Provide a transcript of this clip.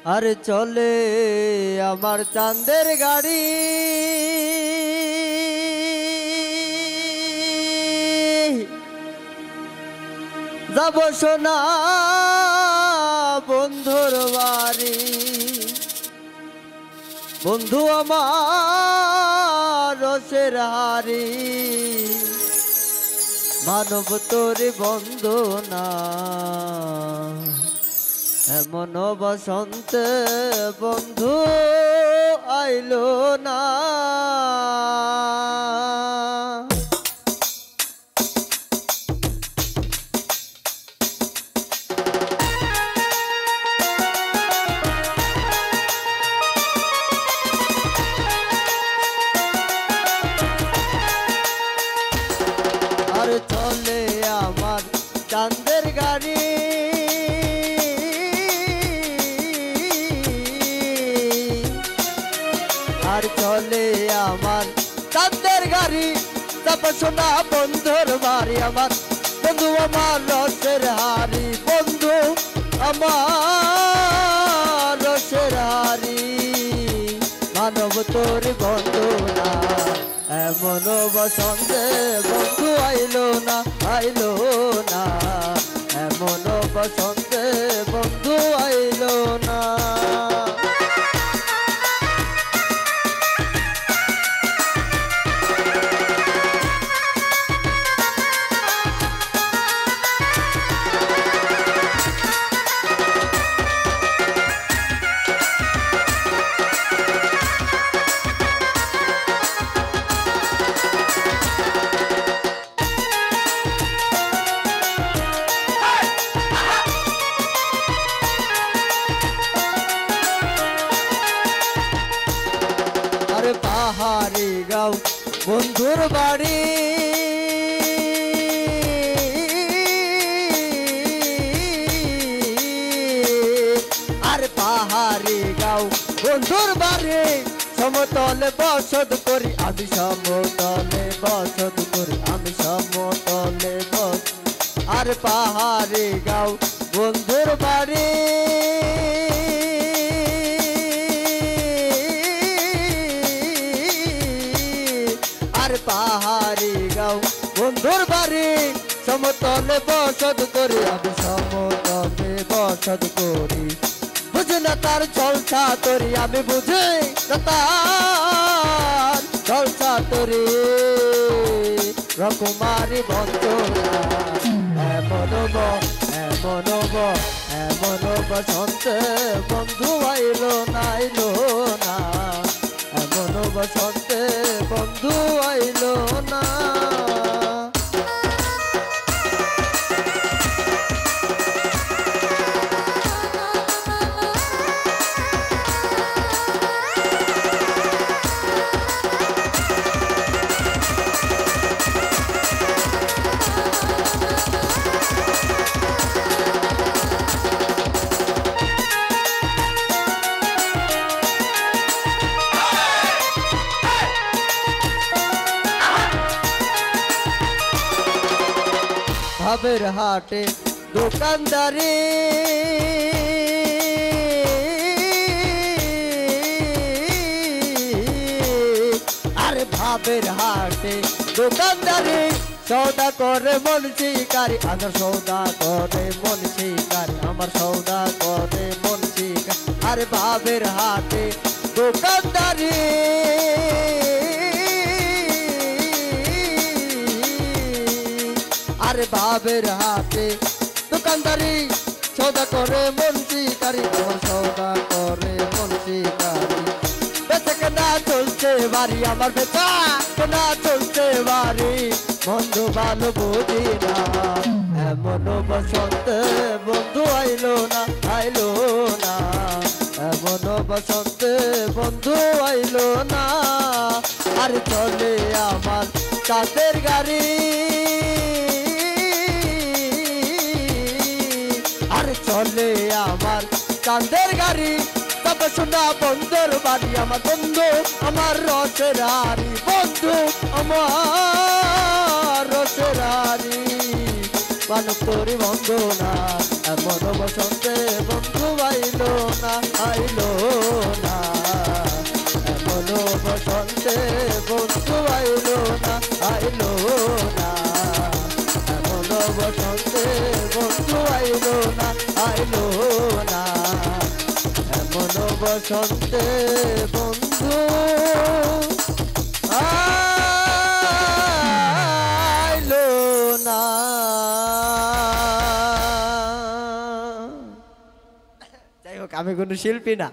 আরে চলে আমার চাঁদের গাড়ি, যাব সোনা বন্ধুর বাড়ি। বন্ধু আমার রসের হারি, মানব তোর বন্দনা। এমন বসন্তে বন্ধু আইলো না। আর চলে আমার চাঁদের গাড়ি, আর চলে আমার চাঁদের গাড়ি, যাব সোনা বন্ধুর বাড়ি। আমার বন্ধু আমার রসের হারি, বন্ধু আমার রসের হারি, মানব তোর বন্ধু না। এমন বসন্তে বন্ধু আইলো না, আইলো না। এমন বসন্তে বন্ধু আইলো না। পাহাড়ি গাঁও বন্ধুর বাড়ি, আর পাহাড়ি গাঁও বন্ধুর বাড়ি। সমতলে বসত করি আমি, সমতলে বসত করি আমি, সমতলে বস। আর পাহাড়ি গাঁও বন্ধুর বাড়ি, পাহাড়ি গাঁও বন্ধুর বাড়ি। সমতলে বসত করি আমি, সমতলে বসত করি। বুঝি না তার জলসা তরি, আমি বুঝি না তার জলসা তরি। রকুমারি বন্ধুরা এমন এমন বসন্তে বন্ধু আইলো না, আইলো না। এমন বসন্তে বন্ধু আইলো না। ভাবের হাটে দোকানদারি, আরে ভাবের হাটে দোকানদারি। সৌদা করে মন শিকারি, আমার সৌদা করে মন শিকারি, আমার সৌদা করে মন শিকারি। আরে ভাবের হাটে দোকানদারি, আরে ভাবের হাতে দোকানদারি। সৌদা করে মন শিকারি, আমার সৌদা করে মন শিকারি। বেচা কেনা চলছে বাড়ি, আমার বেচা কেনা চলছে বাড়ি। বন্ধু ভালো বুঝি না, এমন বসন্তে বন্ধু আইলো না, আইলো না। এমন বসন্তে বন্ধু আইলো না। আর চলে আমার চাঁদের গাড়ি, আর চলে আমার চাঁদের গাড়ি। তবে সোনা বন্ধুর বাড়ি, আমার বন্ধু আমার রসের হারি, বন্ধু আমার রসের হারি। মানব তোর বন্ধু না, এমন বসন্তে বন্ধু আইলো না। আইলো না এমন বসন্তে বন্ধু আইলো না এমন বসন্তে বন্ধু আইলো না। যাই হোক আমি কোনো শিল্পী না।